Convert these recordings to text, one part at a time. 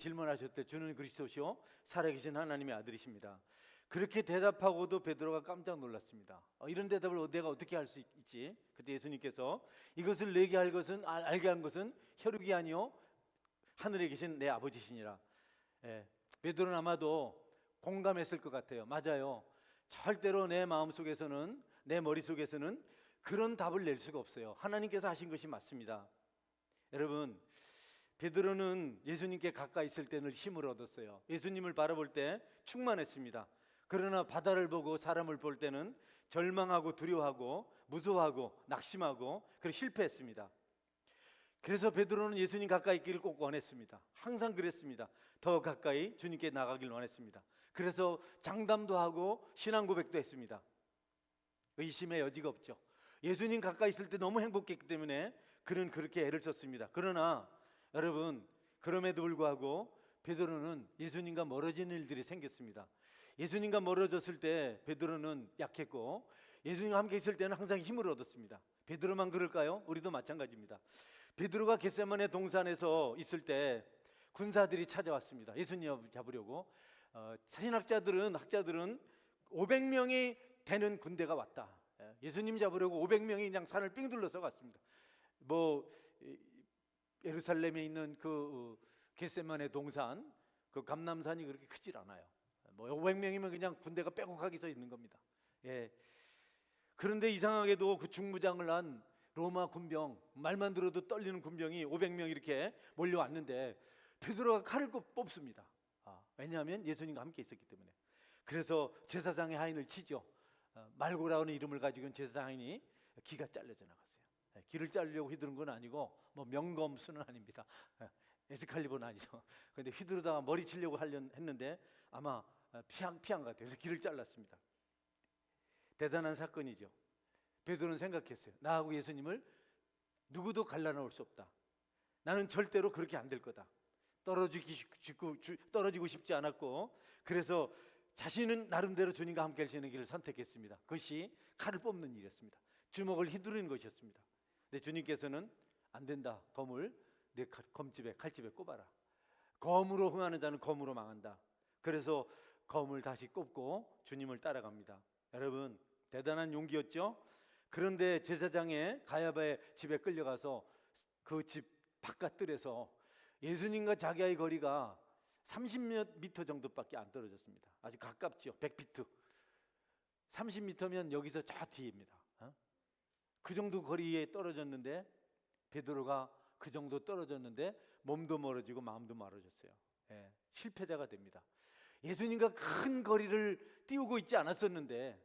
질문하셨대. 주는 그리스도시요 살아계신 하나님의 아들이십니다. 그렇게 대답하고도 베드로가 깜짝 놀랐습니다. 이런 대답을 내가 어떻게 할 수 있지? 그때 예수님께서 이것을 내게 할 것은 알게 한 것은 혈육이 아니요 하늘에 계신 내 아버지시니라. 베드로는 아마도 공감했을 것 같아요. 맞아요. 절대로 내 마음속에서는, 내 머릿속에서는 그런 답을 낼 수가 없어요. 하나님께서 하신 것이 맞습니다. 여러분, 베드로는 예수님께 가까이 있을 때 늘 힘을 얻었어요. 예수님을 바라볼 때 충만했습니다. 그러나 바다를 보고 사람을 볼 때는 절망하고 두려워하고 무서워하고 낙심하고 그리고 실패했습니다. 그래서 베드로는 예수님 가까이 있기를 꼭 원했습니다. 항상 그랬습니다. 더 가까이 주님께 나가길 원했습니다. 그래서 장담도 하고 신앙 고백도 했습니다. 의심의 여지가 없죠. 예수님 가까이 있을 때 너무 행복했기 때문에 그는 그렇게 애를 썼습니다. 그러나 여러분, 그럼에도 불구하고 베드로는 예수님과 멀어지는 일들이 생겼습니다. 예수님과 멀어졌을 때 베드로는 약했고 예수님과 함께 있을 때는 항상 힘을 얻었습니다. 베드로만 그럴까요? 우리도 마찬가지입니다. 베드로가 겟세마네 동산에서 있을 때 군사들이 찾아왔습니다. 예수님 잡으려고. 신학자들은 500명이 되는 군대가 왔다. 예수님 잡으려고 500명이 그냥 산을 삥 둘러서 갔습니다. 예루살렘에 있는 그 겟세마네 동산, 그 감람산이 그렇게 크질 않아요. 500명이면 그냥 군대가 빼곡하게 서 있는 겁니다. 그런데 이상하게도 그 중무장을 한 로마 군병, 말만 들어도 떨리는 군병이 500명 이렇게 몰려왔는데 베드로가 칼을 뽑습니다. 왜냐하면 예수님과 함께 있었기 때문에. 그래서 제사장의 하인을 치죠. 말고라는 이름을 가지고 제사장 하인이 기가 잘려져 나갔어요. 기를 자르려고 휘두른 건 아니고 명검수는 아닙니다. 에스칼리버는 아니죠. 그런데 휘두르다가 머리 치려고 했는데 아마 피한 것 같아요. 그래서 기를 잘랐습니다. 대단한 사건이죠. 베드로는 생각했어요. 나하고 예수님을 누구도 갈라놓을 수 없다. 나는 절대로 그렇게 안 될 거다. 떨어지고 싶지 않았고, 그래서 자신은 나름대로 주님과 함께 하시는 길을 선택했습니다. 그것이 칼을 뽑는 일이었습니다. 주먹을 휘두르는 것이었습니다. 근데 주님께서는 안 된다. 검을 내 칼집에 꼽아라. 검으로 흥하는 자는 검으로 망한다. 그래서 검을 다시 꼽고 주님을 따라갑니다. 여러분, 대단한 용기였죠? 그런데 제사장의 가야바의 집에 끌려가서 그 집 바깥들에서 예수님과 자기의 거리가 30몇 미터 정도밖에 안 떨어졌습니다. 아주 가깝죠. 100피트. 30미터면 여기서 저 뒤입니다. 그 정도 거리에 떨어졌는데 베드로가 그 정도 떨어졌는데 몸도 멀어지고 마음도 멀어졌어요. 실패자가 됩니다. 예수님과 큰 거리를 띄우고 있지 않았었는데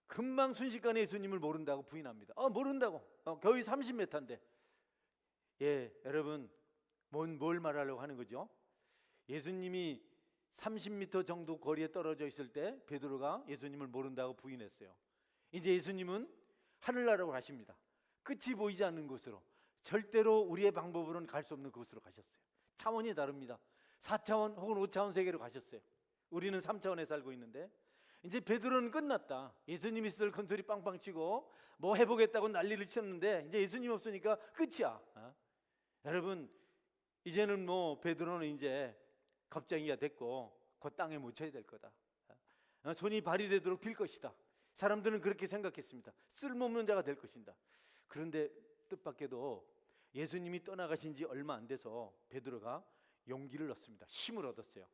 금방 순식간에 예수님을 모른다고 부인합니다. 모른다고. 거의 30m인데. 여러분, 뭘 말하려고 하는 거죠? 예수님이 30m 정도 거리에 떨어져 있을 때 베드로가 예수님을 모른다고 부인했어요. 이제 예수님은 하늘나라로 가십니다. 끝이 보이지 않는 곳으로, 절대로 우리의 방법으로는 갈 수 없는 곳으로 가셨어요. 차원이 다릅니다. 4차원 혹은 5차원 세계로 가셨어요. 우리는 3차원에 살고 있는데 이제 베드로는 끝났다. 예수님이 있을 큰 소리 빵빵 치고 뭐 해보겠다고 난리를 쳤는데 이제 예수님 없으니까 끝이야. 여러분, 이제는 베드로는 이제 겁쟁이가 됐고 곧 땅에 묻혀야 될 거다. 손이 발이 되도록 빌 것이다. 사람들은 그렇게 생각했습니다. 쓸모없는 자가 될 것이다. 그런데 뜻밖에도 예수님이 떠나가신 지 얼마 안 돼서 베드로가 용기를 얻습니다. 힘을 얻었어요.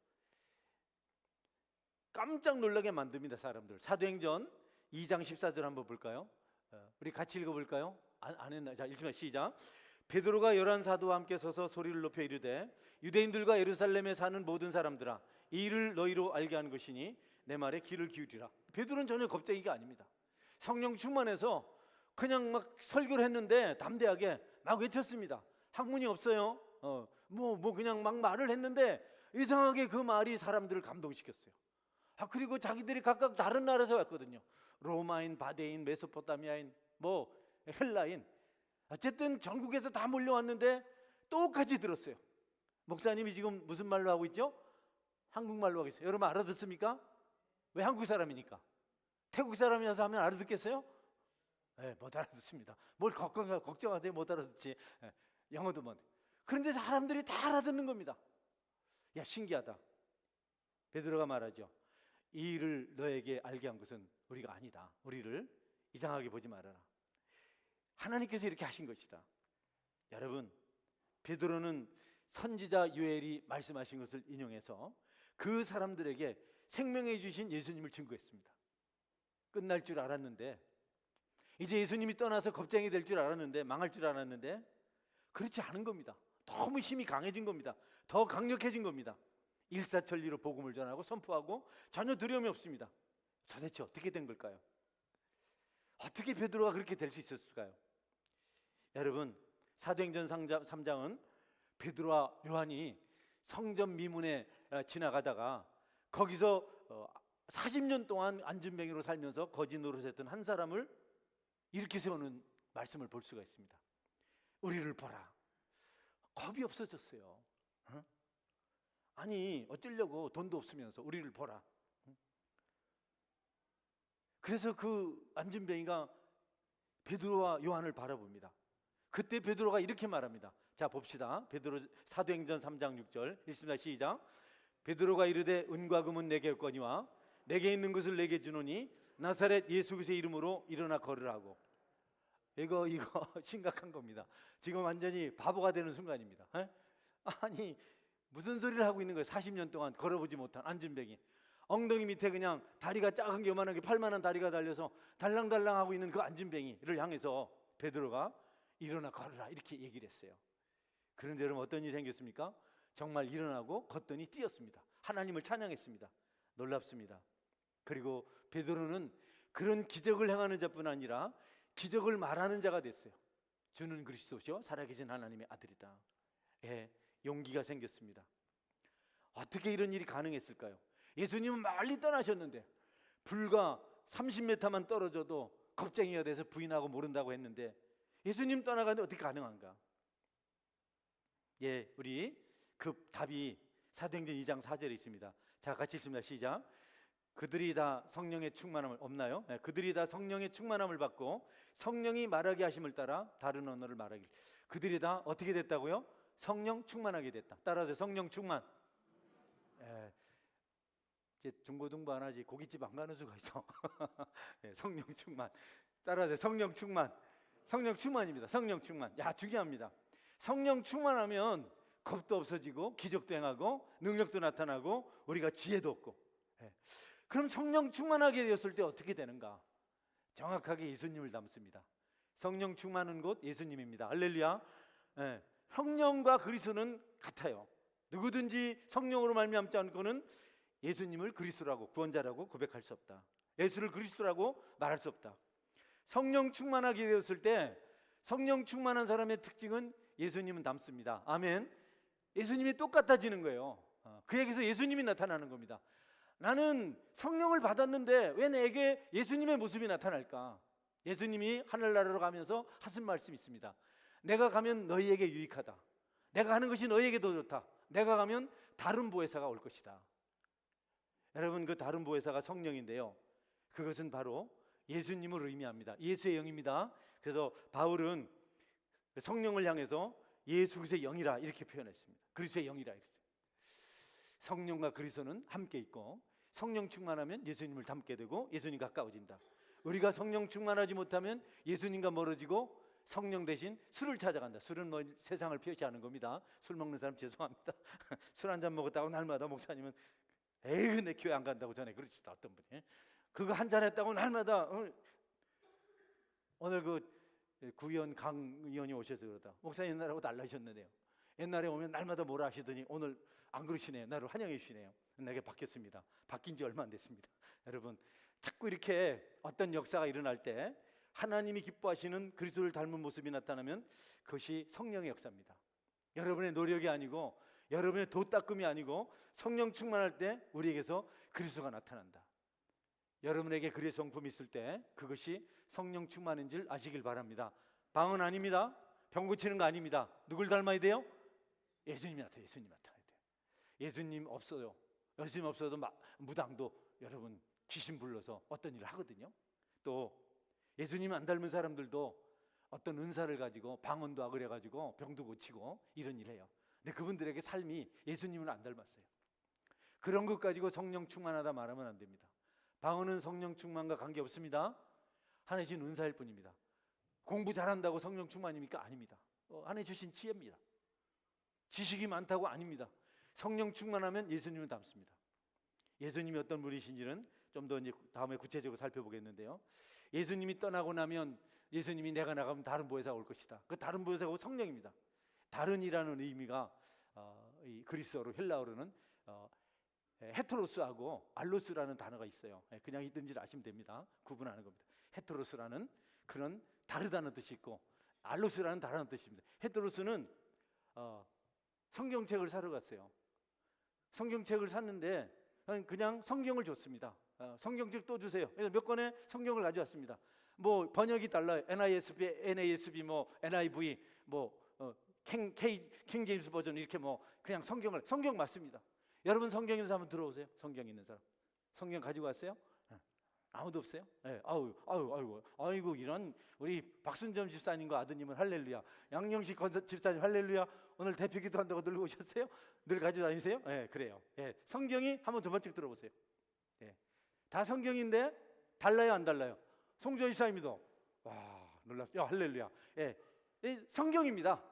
깜짝 놀라게 만듭니다. 사람들. 사도행전 2장 14절 한번 볼까요? 우리 같이 읽어볼까요? 안 했나? 자, 읽으면 시작. 베드로가 11 사도와 함께 서서 소리를 높여 이르되 유대인들과 예루살렘에 사는 모든 사람들아, 이 일을 너희로 알게 하는 것이니 내 말에 귀를 기울이라. 베드로는 전혀 겁쟁이가 아닙니다. 성령 충만해서 그냥 막 설교를 했는데 담대하게 막 외쳤습니다. 학문이 없어요. 그냥 막 말을 했는데 이상하게 그 말이 사람들을 감동시켰어요. 그리고 자기들이 각각 다른 나라에서 왔거든요. 로마인, 바데인, 메소포타미아인, 헬라인, 어쨌든 전국에서 다 몰려왔는데 똑같이 들었어요. 목사님이 지금 무슨 말로 하고 있죠? 한국말로 하고 있어요. 여러분 알아듣습니까? 왜 한국 사람이니까. 태국 사람이어서 하면 알아듣겠어요? 못 알아듣습니다. 뭘 걱정하세요? 못 알아듣지. 영어도 못. 그런데 사람들이 다 알아듣는 겁니다. 야, 신기하다. 베드로가 말하죠. 이 일을 너에게 알게 한 것은 우리가 아니다. 우리를 이상하게 보지 말아라. 하나님께서 이렇게 하신 것이다. 여러분, 베드로는 선지자 요엘이 말씀하신 것을 인용해서 그 사람들에게 생명해 주신 예수님을 증거했습니다. 끝날 줄 알았는데, 이제 예수님이 떠나서 겁쟁이 될 줄 알았는데, 망할 줄 알았는데 그렇지 않은 겁니다. 너무 힘이 강해진 겁니다. 더 강력해진 겁니다. 일사천리로 복음을 전하고 선포하고 전혀 두려움이 없습니다. 도대체 어떻게 된 걸까요? 어떻게 베드로가 그렇게 될 수 있었을까요? 여러분, 사도행전 3장은 베드로와 요한이 성전 미문에 지나가다가 거기서 40년 동안 안진뱅이로 살면서 거지 노릇했던 한 사람을 이렇게 세우는 말씀을 볼 수가 있습니다. 우리를 보라. 겁이 없어졌어요. 아니, 어쩌려고, 돈도 없으면서 우리를 보라. 그래서 그 안진뱅이가 베드로와 요한을 바라봅니다. 그때 베드로가 이렇게 말합니다. 자, 봅시다. 베드로 사도행전 3장 6절 읽습니다. 시작. 베드로가 이르되 은과 금은 내게 없거니와 내게 있는 것을 내게 주노니 나사렛 예수 그리스도의 이름으로 일어나 걸으라고. 이거 심각한 겁니다. 지금 완전히 바보가 되는 순간입니다. 아니, 무슨 소리를 하고 있는 거예요? 40년 동안 걸어보지 못한 안진뱅이, 엉덩이 밑에 그냥 다리가 작은 게 요만하게 팔만한 다리가 달려서 달랑달랑 하고 있는 그 안진뱅이를 향해서 베드로가 일어나 걸으라 이렇게 얘기를 했어요. 그런데 여러분, 어떤 일이 생겼습니까? 정말 일어나고 걷더니 뛰었습니다. 하나님을 찬양했습니다. 놀랍습니다. 그리고 베드로는 그런 기적을 행하는 자뿐 아니라 기적을 말하는 자가 됐어요. 주는 그리스도시요 살아계신 하나님의 아들이다. 용기가 생겼습니다. 어떻게 이런 일이 가능했을까요? 예수님은 멀리 떠나셨는데 불과 30m만 떨어져도 겁쟁이가 돼서 부인하고 모른다고 했는데 예수님 떠나가는데 어떻게 가능한가? 우리 그 답이 사도행전 2장 4절에 있습니다. 자, 같이 읽습니다. 시작. 그들이 다 성령의 충만함을, 없나요? 그들이 다 성령의 충만함을 받고 성령이 말하게 하심을 따라 다른 언어를 말하길. 그들이 다 어떻게 됐다고요? 성령 충만하게 됐다. 따라서 성령 충만. 이제 중고등부 안 하지 고깃집 안 가는 수가 있어. 성령 충만. 따라서 성령 충만. 성령 충만입니다. 성령 충만. 중요합니다. 성령 충만하면 겁도 없어지고 기적도 행하고 능력도 나타나고 우리가 지혜도 얻고. 그럼 성령 충만하게 되었을 때 어떻게 되는가? 정확하게 예수님을 닮습니다. 성령 충만한 곳 예수님입니다. 할렐루야. 성령과 그리스도는 같아요. 누구든지 성령으로 말미암지 않고는 예수님을 그리스도라고, 구원자라고 고백할 수 없다. 예수를 그리스도라고 말할 수 없다. 성령 충만하게 되었을 때 성령 충만한 사람의 특징은 예수님은 닮습니다. 아멘. 예수님이 똑같아지는 거예요. 그에게서 예수님이 나타나는 겁니다. 나는 성령을 받았는데 왜 내게 예수님의 모습이 나타날까? 예수님이 하늘나라로 가면서 하신 말씀이 있습니다. 내가 가면 너희에게 유익하다. 내가 하는 것이 너희에게 더 좋다. 내가 가면 다른 보혜사가 올 것이다. 여러분, 그 다른 보혜사가 성령인데요, 그것은 바로 예수님을 의미합니다. 예수의 영입니다. 그래서 바울은 성령을 향해서 예수 그리스도의 영이라 이렇게 표현했습니다. 그리스도의 영이라 이랬어요. 성령과 그리스도는 함께 있고 성령 충만하면 예수님을 닮게 되고 예수님 가까워진다. 우리가 성령 충만하지 못하면 예수님과 멀어지고 성령 대신 술을 찾아간다. 술은 뭐 세상을 표시하는 겁니다. 술 먹는 사람 죄송합니다. 술 한 잔 먹었다고 날마다 목사님은 에이 내 교회 안 간다고 전에 그러시다 어떤 분이. 그거 한 잔 했다고 날마다 오늘 그 구의원 강 의원이 오셔서 그러다. 목사님 옛날하고 달라졌는데요. 옛날에 오면 날마다 뭐라 하시더니 오늘 안 그러시네요. 나를 환영해 주시네요. 내게 바뀌었습니다. 바뀐 지 얼마 안 됐습니다. 여러분, 자꾸 이렇게 어떤 역사가 일어날 때 하나님이 기뻐하시는 그리스도를 닮은 모습이 나타나면 그것이 성령의 역사입니다. 여러분의 노력이 아니고 여러분의 도 닦음이 아니고 성령 충만할 때 우리에게서 그리스도가 나타난다. 여러분에게 그리스도 성품이 있을 때 그것이 성령 충만인 줄 아시길 바랍니다. 방언 아닙니다. 병 고치는 거 아닙니다. 누굴 닮아야 돼요? 예수님이 나타나야 돼요. 예수님 없어요. 예수님 없어도 무당도 여러분 귀신 불러서 어떤 일을 하거든요. 또 예수님 안 닮은 사람들도 어떤 은사를 가지고 방언도 하고 그래가지고 병도 고치고 이런 일을 해요. 근데 그분들에게 삶이 예수님은 안 닮았어요. 그런 것 가지고 성령 충만하다 말하면 안 됩니다. 방언은 성령 충만과 관계없습니다. 하나님 주신 은사일 뿐입니다. 공부 잘한다고 성령 충만입니까? 아닙니다. 하나님 주신 지혜입니다. 지식이 많다고 아닙니다. 성령 충만하면 예수님을 닮습니다. 예수님이 어떤 분이신지는 좀 더 이제 다음에 구체적으로 살펴보겠는데요. 예수님이 떠나고 나면 예수님이 내가 나가면 다른 보혜사가 올 것이다. 그 다른 보혜사가 성령입니다. 다른이라는 의미가 이 그리스어로 헬라어로는 헤토로스하고 알로스라는 단어가 있어요. 그냥 있든지 아시면 됩니다. 구분하는 겁니다. 헤토로스라는 그런 다르다는 뜻이 있고 알로스라는 다른 뜻입니다. 헤토로스는 성경책을 사러 갔어요. 성경책을 샀는데 그냥 성경을 줬습니다. 성경책 또 주세요. 그래서 몇 권의 성경을 가져왔습니다. 뭐 번역이 달라요. NASB, 뭐 NIV, 뭐 킹 제임스 버전 이렇게 뭐 그냥 성경 맞습니다. 여러분 성경 있는 사람 들어오세요. 성경 있는 사람. 성경 가지고 왔어요? 아무도 없어요? 네. 아이고 이런 우리 박순점 집사님과 아드님은 할렐루야. 양영식 집사님 할렐루야. 오늘 대표 기도한다고 들고 오셨어요? 늘 가지고 다니세요? 네, 그래요. 네. 성경이 한번 두 번씩 들어보세요. 네. 다 성경인데 달라요, 안 달라요? 송조 집사님도 와 놀랍죠. 할렐루야. 네. 성경입니다.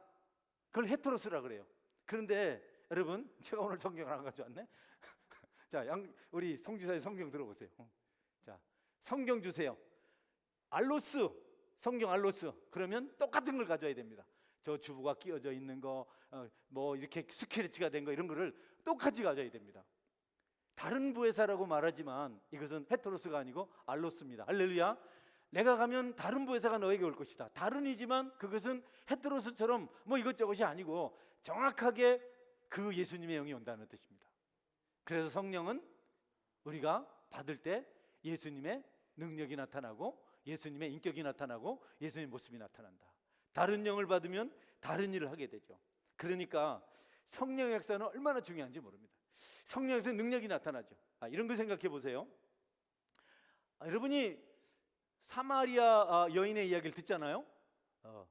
그걸 헤토로스라 그래요. 그런데 여러분 제가 오늘 성경을 안 가져왔네. 자, 우리 송지사의 성경 들어보세요. 자, 성경 주세요. 알로스, 성경 알로스. 그러면 똑같은 걸 가져야 됩니다. 저 주부가 끼워져 있는 거, 뭐 이렇게 스케치가 된 거 이런 거를 똑같이 가져야 됩니다. 다른 부회사라고 말하지만 이것은 헤토로스가 아니고 알로스입니다. 할렐루야. 내가 가면 다른 부회사가 너에게 올 것이다. 다른이지만 그것은 헤토로스처럼 뭐 이것저것이 아니고 정확하게 그 예수님의 영이 온다는 뜻입니다. 그래서 성령은 우리가 받을 때 예수님의 능력이 나타나고 예수님의 인격이 나타나고 예수님의 모습이 나타난다. 다른 영을 받으면 다른 일을 하게 되죠. 그러니까 성령의 역사는 얼마나 중요한지 모릅니다. 성령의 역사는 능력이 나타나죠. 이런 거 생각해 보세요. 여러분이 사마리아 여인의 이야기를 듣잖아요.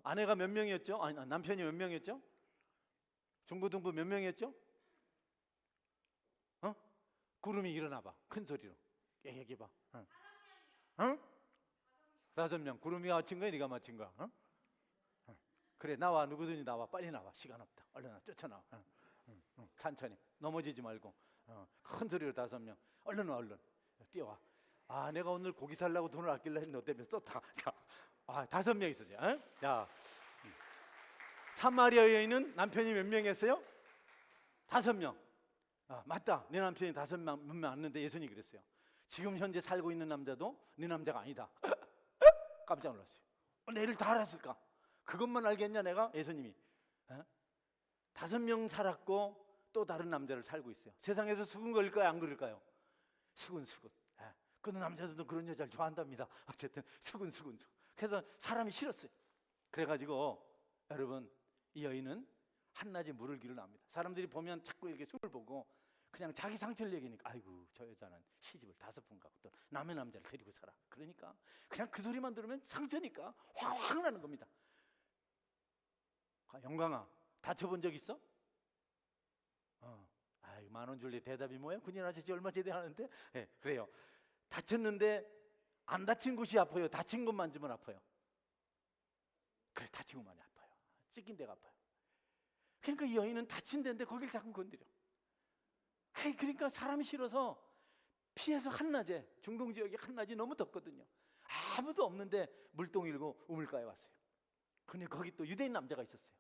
아내가 몇 명이었죠? 남편이 몇 명이었죠? 중고등부 몇 명이었죠? 구름이 일어나봐. 큰 소리로 얘기해봐. 응? 5명. 구름이 맞힌 거야? 네가 맞힌 거야? 그래 나와. 누구든지 나와. 빨리 나와. 시간 없다. 얼른 와. 쫓아나와. 천천히. 넘어지지 말고. 큰 소리로 5명. 얼른 와. 얼른. 뛰어와. 내가 오늘 고기 살라고 돈을 아끼려 했는데 어때면 썼다. 5명 있었어요. 자, 사마리아 여인은 남편이 몇 명이었어요? 5명. 맞다. 내 남편이 5명 몇 명 왔는데 예수님이 그랬어요. 지금 현재 살고 있는 남자도 네 남자가 아니다. 깜짝 놀랐어요. 내를 다 알았을까? 그것만 알겠냐 내가? 예수님이 5명 살았고 또 다른 남자를 살고 있어요. 세상에서 수근거릴까요? 안 그럴까요? 수근. 그 남자들도 그런 여자를 좋아한답니다. 어쨌든 수근. 그래서 사람이 싫었어요. 그래가지고 여러분 이 여인은 한낮에 물을 기르러 납니다. 사람들이 보면 자꾸 이렇게 숨을 보고 그냥 자기 상처를 얘기하니까 아이고 저 여자는 시집을 5번 가고 또 남의 남자를 데리고 살아. 그러니까 그냥 그 소리만 들으면 상처니까 확 나는 겁니다. 영광아 다쳐본 적 있어? 10,000원 줄래 대답이 뭐예요? 군인 아저씨 얼마 제대하는데? 네, 그래요. 다쳤는데 안 다친 곳이 아파요? 다친 것만 좀 아파요? 그래 다친 것만이 아파요. 찢긴 데가 아파요. 그러니까 이 여인은 다친 데인데 거길 자꾸 건드려. 그러니까 사람이 싫어서 피해서 한낮에 중동 지역이 한낮이 너무 덥거든요. 아무도 없는데 물동 일고 우물가에 왔어요. 근데 거기 또 유대인 남자가 있었어요.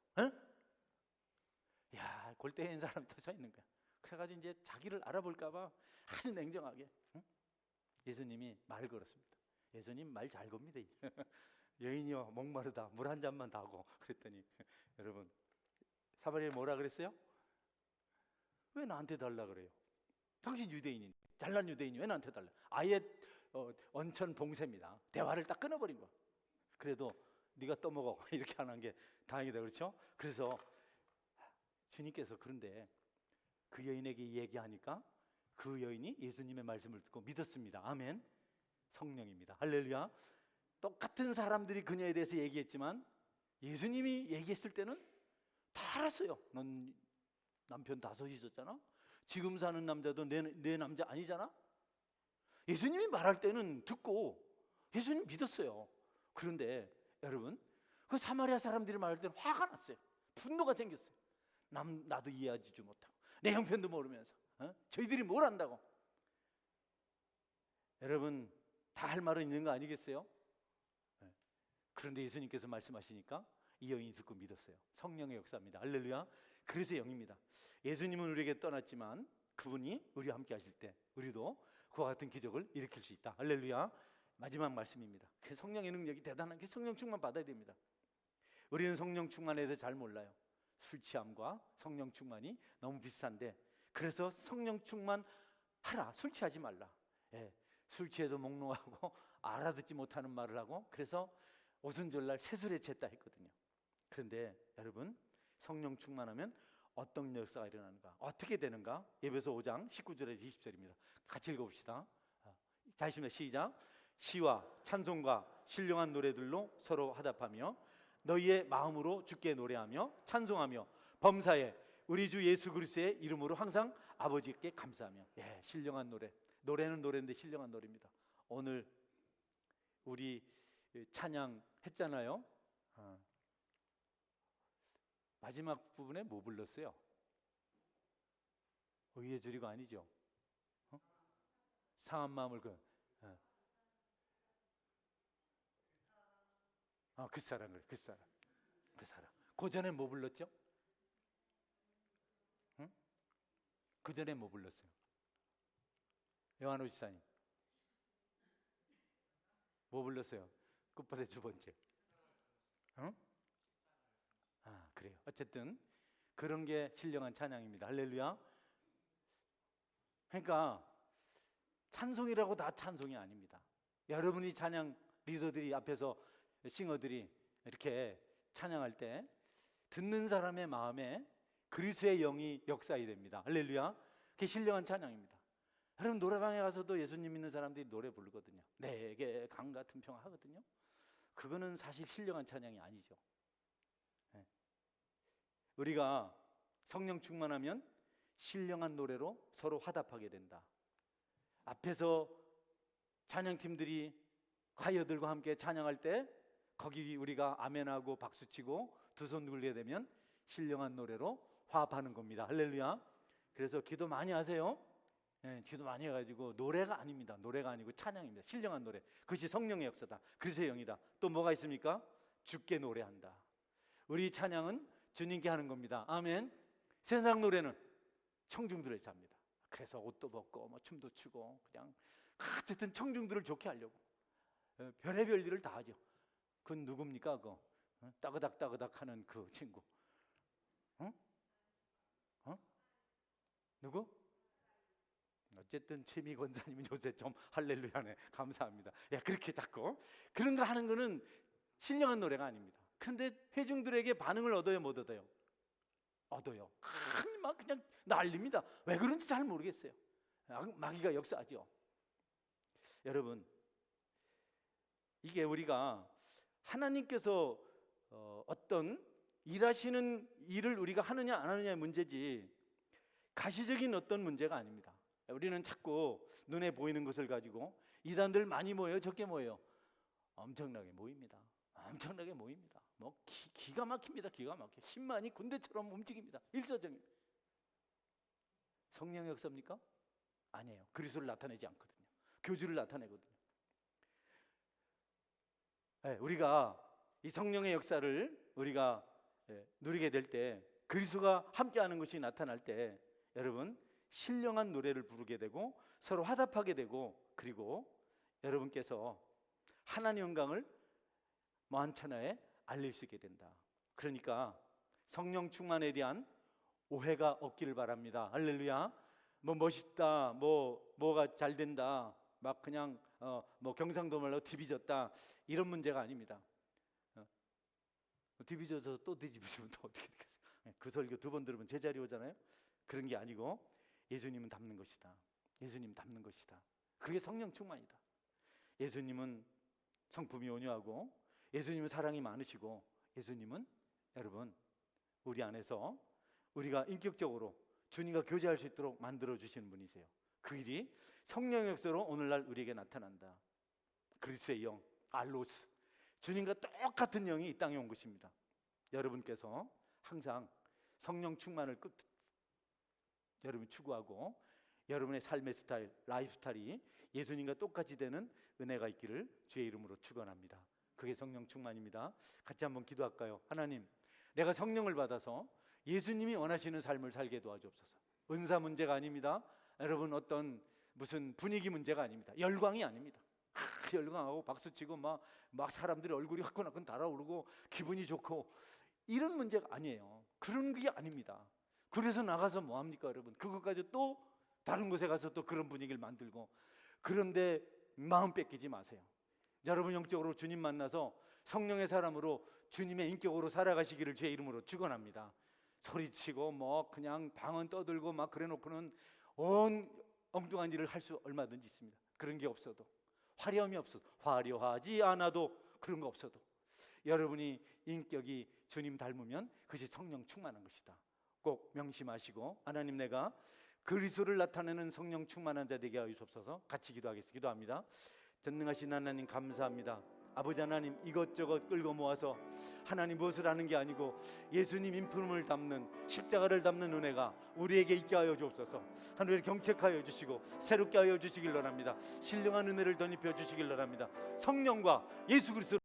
야 골대인 사람이 더 서 있는 거야. 그래가지고 이제 자기를 알아볼까봐 아주 냉정하게 예수님이 말 걸었습니다. 예수님 말 잘 겁니다. 여인이여 목마르다 물 한 잔만 다고 그랬더니 여러분 사마리아에 뭐라 그랬어요? 왜 나한테 달라 그래요? 당신 유대인인 잘난 유대인이 왜 나한테 달라? 아예 원천 봉쇄입니다. 대화를 딱 끊어버린 거야. 그래도 네가 떠먹어 이렇게 안 한 게 다행이다. 그렇죠? 그래서 주님께서 그런데 그 여인에게 얘기하니까 그 여인이 예수님의 말씀을 듣고 믿었습니다. 아멘. 성령입니다. 할렐루야. 똑같은 사람들이 그녀에 대해서 얘기했지만 예수님이 얘기했을 때는 다 알았어요. 넌 남편 5 있었잖아. 지금 사는 남자도 내 남자 아니잖아. 예수님이 말할 때는 듣고 예수님 믿었어요. 그런데 여러분, 그 사마리아 사람들이 말할 때는 화가 났어요. 분노가 생겼어요. 나도 이해하지 못하고 내 형편도 모르면서 저희들이 뭘 안다고. 여러분, 다 할 말은 있는 거 아니겠어요? 그런데 예수님께서 말씀하시니까 이 여인이 듣고 믿었어요. 성령의 역사입니다. 할렐루야. 그래서 영입니다. 예수님은 우리에게 떠났지만 그분이 우리와 함께 하실 때 우리도 그와 같은 기적을 일으킬 수 있다. 할렐루야. 마지막 말씀입니다. 그 성령의 능력이 대단한 게 성령 충만 받아야 됩니다. 우리는 성령 충만에 대해서 잘 몰라요. 술 취함과 성령 충만이 너무 비슷한데, 그래서 성령 충만 하라, 술 취하지 말라. 술 취해도 몽롱하고 알아듣지 못하는 말을 하고, 그래서 오순절날 새술에 쟀다 했거든요. 그런데 여러분, 성령 충만하면 어떤 역사가 일어나는가, 어떻게 되는가? 에베소 5장 19절에서 20절입니다. 같이 읽어봅시다. 다시 시작. 시와 찬송과 신령한 노래들로 서로 화답하며 너희의 마음으로 주께 노래하며 찬송하며 범사에 우리 주 예수 그리스도의 이름으로 항상 아버지께 감사하며. 신령한 노래. 노래는 노래인데 신령한 노래입니다. 오늘 우리 찬양 했잖아요. 마지막 부분에 뭐 불렀어요? 의의 주리가 아니죠. 상한 마음을 그 사람, 그 사람. 그 전에 뭐 불렀죠? 그 전에 뭐 불렀어요? 요한오 지사님 뭐 불렀어요? 끝번에 두 번째. 그래요. 어쨌든 그런 게 신령한 찬양입니다. 할렐루야. 그러니까 찬송이라고 다 찬송이 아닙니다. 여러분이 찬양 리더들이 앞에서 싱어들이 이렇게 찬양할 때 듣는 사람의 마음에 그리스도의 영이 역사해야 됩니다. 할렐루야. 그게 신령한 찬양입니다. 여러분, 노래방에 가서도 예수님 믿는 사람들이 노래 부르거든요. 내게 강 같은 평화 하거든요. 그거는 사실 신령한 찬양이 아니죠. 우리가 성령 충만하면 신령한 노래로 서로 화답하게 된다. 앞에서 찬양팀들이 콰이어들과 함께 찬양할 때 거기 우리가 아멘하고 박수치고 두 손 들게 되면 신령한 노래로 화합하는 겁니다. 할렐루야. 그래서 기도 많이 하세요. 기도 많이 해가지고, 노래가 아닙니다. 노래가 아니고 찬양입니다. 신령한 노래. 그것이 성령의 역사다. 그리스도의 영이다. 또 뭐가 있습니까? 주께 노래한다. 우리 찬양은 주님께 하는 겁니다. 아멘. 세상 노래는 청중들에서 합니다. 그래서 옷도 벗고 뭐 춤도 추고 그냥 어쨌든 청중들을 좋게 하려고 별의별 일을 다 하죠. 그건 누굽니까? 그거 따그닥 따그닥 하는 그 친구. 누구? 어쨌든 최미 권사님은 요새 좀 할렐루야네. 감사합니다. 그렇게 자꾸 그런 거 하는 거는 신령한 노래가 아닙니다. 그런데 회중들에게 반응을 얻어요, 못 얻어요? 얻어요. 막 그냥 난립니다. 왜 그런지 잘 모르겠어요. 마귀가 역사하죠. 여러분, 이게 우리가 하나님께서 어떤 일하시는 일을 우리가 하느냐 안 하느냐의 문제지 가시적인 어떤 문제가 아닙니다. 우리는 자꾸 눈에 보이는 것을 가지고 이단들 많이 모여요, 적게 모여요? 엄청나게 모입니다. 엄청나게 모입니다. 뭐 기가 막힙니다. 기가 막혀. 10만이 군대처럼 움직입니다. 일사적입니다. 성령의 역사입니까? 아니에요. 그리스도를 나타내지 않거든요. 교주를 나타내거든요. 우리가 이 성령의 역사를 우리가 누리게 될 때, 그리스도가 함께하는 것이 나타날 때, 여러분 신령한 노래를 부르게 되고 서로 화답하게 되고, 그리고 여러분께서 하나님의 영광을 만천하에 알릴 수 있게 된다. 그러니까 성령 충만에 대한 오해가 없기를 바랍니다. 할렐루야. 뭐 멋있다, 뭐가 잘 된다, 막 그냥 뭐 경상도 말로 뒤비졌다, 이런 문제가 아닙니다. 뒤비져서 또 뒤집으시면 또 어떻게 되겠어요? 그 설교 2번 들으면 제자리 오잖아요. 그런 게 아니고 예수님은 닮는 것이다. 예수님 닮는 것이다. 그게 성령 충만이다. 예수님은 성품이 온유하고, 예수님은 사랑이 많으시고, 예수님은 여러분 우리 안에서 우리가 인격적으로 주님과 교제할 수 있도록 만들어 주시는 분이세요. 그 일이 성령의 역사로 오늘날 우리에게 나타난다. 그리스도의 영, 알로스, 주님과 똑같은 영이 이 땅에 온 것입니다. 여러분께서 항상 성령 충만을 여러분이 추구하고 여러분의 삶의 스타일, 라이프 스타일이 예수님과 똑같이 되는 은혜가 있기를 주의 이름으로 축원합니다. 그게 성령 충만입니다. 같이 한번 기도할까요? 하나님, 내가 성령을 받아서 예수님이 원하시는 삶을 살게 도와주옵소서. 은사 문제가 아닙니다. 여러분, 어떤 무슨 분위기 문제가 아닙니다. 열광이 아닙니다. 열광하고 박수치고 막 사람들의 얼굴이 화끈화끈 달아오르고 기분이 좋고 이런 문제가 아니에요. 그런 게 아닙니다. 그래서 나가서 뭐 합니까, 여러분? 그것까지 또 다른 곳에 가서 또 그런 분위기를 만들고, 그런데 마음 뺏기지 마세요. 여러분, 영적으로 주님 만나서 성령의 사람으로 주님의 인격으로 살아가시기를 주의 이름으로 축원합니다. 소리치고 뭐 그냥 방언 떠들고 막 그래놓고는 온 엉뚱한 일을 할 수 얼마든지 있습니다. 그런 게 없어도, 화려함이 없어도, 화려하지 않아도, 그런 거 없어도 여러분이 인격이 주님 닮으면 그것이 성령 충만한 것이다. 꼭 명심하시고, 하나님, 내가 그리스도를 나타내는 성령 충만한 자 되게 하여 주옵소서. 같이 기도하겠습니다. 기도합니다. 전능하신 하나님, 감사합니다. 아버지 하나님, 이것저것 끌고 모아서 하나님 무엇을 하는 게 아니고 예수님 인품을 담는, 십자가를 담는 은혜가 우리에게 있게 하여 주옵소서. 하늘에 경책하여 주시고 새롭게 하여 주시길 원합니다. 신령한 은혜를 덧입혀 주시길 원합니다. 성령과 예수 그리스도